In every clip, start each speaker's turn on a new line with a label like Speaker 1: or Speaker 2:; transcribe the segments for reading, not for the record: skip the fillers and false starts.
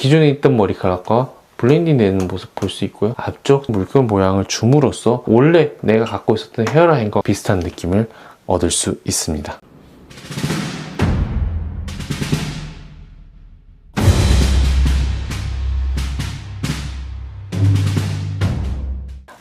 Speaker 1: 기존에 있던 머리카락과 블렌딩 되는 모습 볼 수 있고요. 앞쪽 물결 모양을 줌으로써 원래 내가 갖고 있었던 헤어라인과 비슷한 느낌을 얻을 수 있습니다.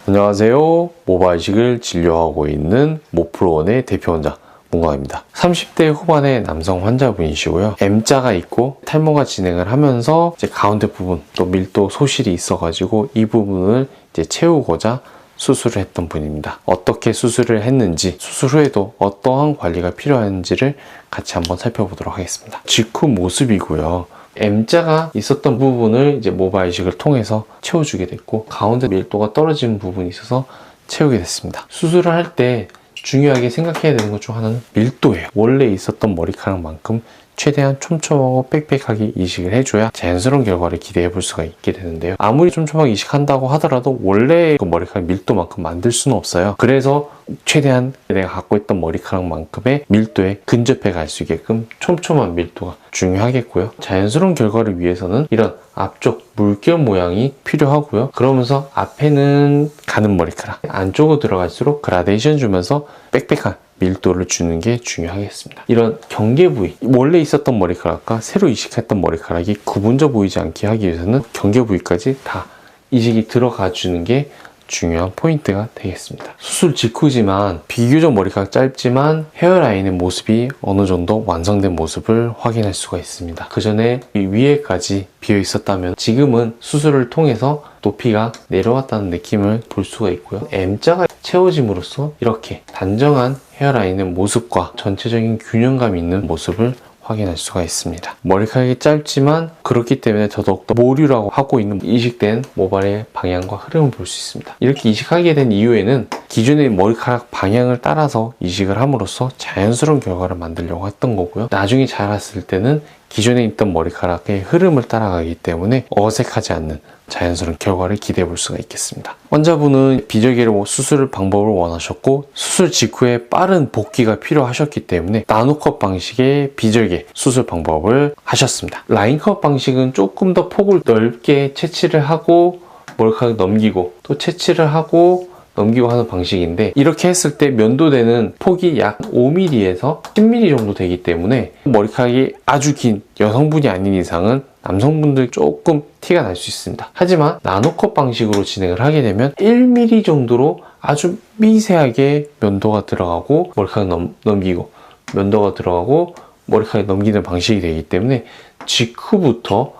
Speaker 1: 안녕하세요. 모발이식을 진료하고 있는 모프로원의 대표원장 문광입니다. 30대 후반의 남성 환자분이시고요. M자가 있고 탈모가 진행을 하면서 이제 가운데 부분 또 밀도 소실이 있어가지고 이 부분을 이제 채우고자 수술을 했던 분입니다. 어떻게 수술을 했는지, 수술 후에도 어떠한 관리가 필요한지를 같이 한번 살펴보도록 하겠습니다. 직후 모습이고요. M자가 있었던 부분을 이제 모발 이식을 통해서 채워주게 됐고, 가운데 밀도가 떨어진 부분이 있어서 채우게 됐습니다. 수술을 할 때 중요하게 생각해야 되는 것 중 하나는 밀도예요. 원래 있었던 머리카락만큼 최대한 촘촘하고 빽빽하게 이식을 해줘야 자연스러운 결과를 기대해 볼 수가 있게 되는데요. 아무리 촘촘하게 이식한다고 하더라도 원래 그 머리카락 밀도만큼 만들 수는 없어요. 그래서 최대한 내가 갖고 있던 머리카락만큼의 밀도에 근접해 갈 수 있게끔 촘촘한 밀도가 중요하겠고요. 자연스러운 결과를 위해서는 이런 앞쪽 물결 모양이 필요하고요. 그러면서 앞에는 가는 머리카락, 안쪽으로 들어갈수록 그라데이션 주면서 빽빽한 밀도를 주는 게 중요하겠습니다. 이런 경계 부위, 원래 있었던 머리카락과 새로 이식했던 머리카락이 구분져 보이지 않게 하기 위해서는 경계 부위까지 다 이식이 들어가 주는 게 중요한 포인트가 되겠습니다. 수술 직후지만 비교적 머리카락 짧지만 헤어라인의 모습이 어느 정도 완성된 모습을 확인할 수가 있습니다. 그 전에 위에까지 비어 있었다면 지금은 수술을 통해서 높이가 내려왔다는 느낌을 볼 수가 있고요. M자가 채워짐으로써 이렇게 단정한 헤어라인의 모습과 전체적인 균형감 있는 모습을 확인할 수가 있습니다. 머리카락이 짧지만 그렇기 때문에 더더욱더 모류라고 하고 있는 이식된 모발의 방향과 흐름을 볼 수 있습니다. 이렇게 이식하게 된 이유에는 기존의 머리카락 방향을 따라서 이식을 함으로써 자연스러운 결과를 만들려고 했던 거고요. 나중에 자랐을 때는 기존에 있던 머리카락의 흐름을 따라가기 때문에 어색하지 않는 자연스러운 결과를 기대해 볼 수가 있겠습니다. 환자분은 비절개로 수술 방법을 원하셨고 수술 직후에 빠른 복귀가 필요하셨기 때문에 나노컷 방식의 비절개 수술 방법을 하셨습니다. 라인컷 방식은 조금 더 폭을 넓게 채취를 하고 머리카락 넘기고 또 채취를 하고 넘기고 하는 방식인데, 이렇게 했을 때 면도되는 폭이 약 5mm에서 10mm 정도 되기 때문에 머리카락이 아주 긴 여성분이 아닌 이상은 남성분들 조금 티가 날 수 있습니다. 하지만 나노컷 방식으로 진행을 하게 되면 1mm 정도로 아주 미세하게 면도가 들어가고 머리카락 넘기고 면도가 들어가고 머리카락 넘기는 방식이 되기 때문에 직후부터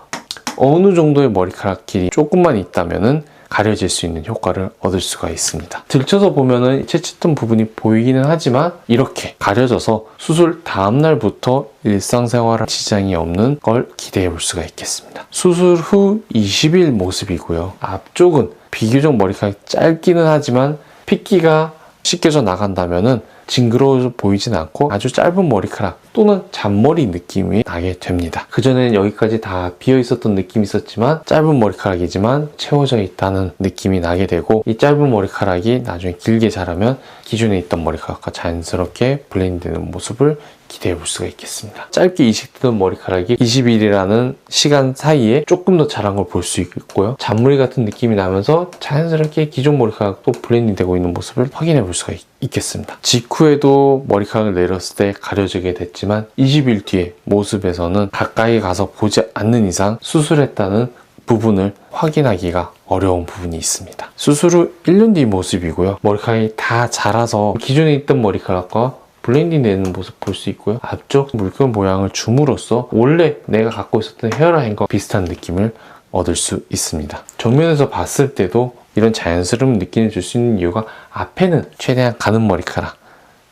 Speaker 1: 어느 정도의 머리카락 길이 조금만 있다면은 가려질 수 있는 효과를 얻을 수가 있습니다. 들쳐서 보면은 채취했던 부분이 보이기는 하지만 이렇게 가려져서 수술 다음날부터 일상생활에 지장이 없는 걸 기대해 볼 수가 있겠습니다. 수술 후 20일 모습이고요. 앞쪽은 비교적 머리카락이 짧기는 하지만 핏기가 씻겨져 나간다면은 징그러워 보이진 않고 아주 짧은 머리카락 또는 잔머리 느낌이 나게 됩니다. 그전에는 여기까지 다 비어 있었던 느낌이 있었지만 짧은 머리카락이지만 채워져 있다는 느낌이 나게 되고, 이 짧은 머리카락이 나중에 길게 자라면 기존에 있던 머리카락과 자연스럽게 블렌딩되는 모습을 기대해 볼 수가 있겠습니다. 짧게 이식되던 머리카락이 20일이라는 시간 사이에 조금 더 자란 걸 볼 수 있고요. 잔머리 같은 느낌이 나면서 자연스럽게 기존 머리카락도 블렌딩 되고 있는 모습을 확인해 볼 수가 있겠습니다. 직후에도 머리카락을 내렸을 때 가려지게 됐지만 20일 뒤에 모습에서는 가까이 가서 보지 않는 이상 수술했다는 부분을 확인하기가 어려운 부분이 있습니다. 수술 후 1년 뒤 모습이고요. 머리카락이 다 자라서 기존에 있던 머리카락과 블렌딩 되는 모습 볼 수 있고요. 앞쪽 물결 모양을 줌으로써 원래 내가 갖고 있었던 헤어라인과 비슷한 느낌을 얻을 수 있습니다. 정면에서 봤을 때도 이런 자연스러운 느낌을 줄 수 있는 이유가 앞에는 최대한 가는 머리카락,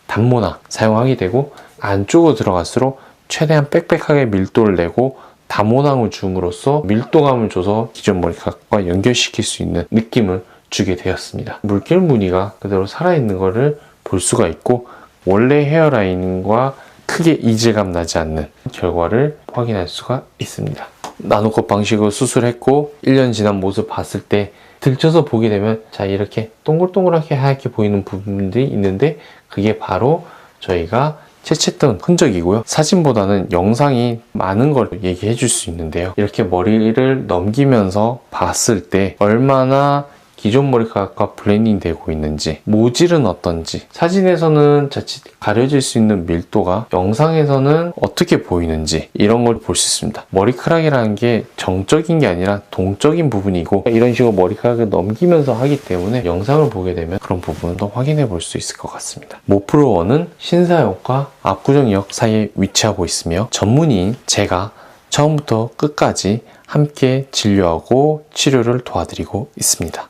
Speaker 1: 단모낭 사용하게 되고 안쪽으로 들어갈수록 최대한 빽빽하게 밀도를 내고 단모낭을 줌으로써 밀도감을 줘서 기존 머리카락과 연결시킬 수 있는 느낌을 주게 되었습니다. 물결 무늬가 그대로 살아있는 것을 볼 수가 있고 원래 헤어라인과 크게 이질감 나지 않는 결과를 확인할 수가 있습니다. 나노컷 방식으로 수술했고 1년 지난 모습 봤을 때 들쳐서 보게 되면 자 이렇게 동글동글하게 하얗게 보이는 부분들이 있는데 그게 바로 저희가 채취했던 흔적이고요. 사진보다는 영상이 많은 걸 얘기해 줄 수 있는데요. 이렇게 머리를 넘기면서 봤을 때 얼마나 기존 머리카락과 블렌딩 되고 있는지, 모질은 어떤지, 사진에서는 자칫 가려질 수 있는 밀도가 영상에서는 어떻게 보이는지 이런 걸 볼 수 있습니다. 머리카락이라는 게 정적인 게 아니라 동적인 부분이고 이런 식으로 머리카락을 넘기면서 하기 때문에 영상을 보게 되면 그런 부분도 확인해 볼 수 있을 것 같습니다. 모프로원은 신사역과 압구정역 사이에 위치하고 있으며 전문의인 제가 처음부터 끝까지 함께 진료하고 치료를 도와드리고 있습니다.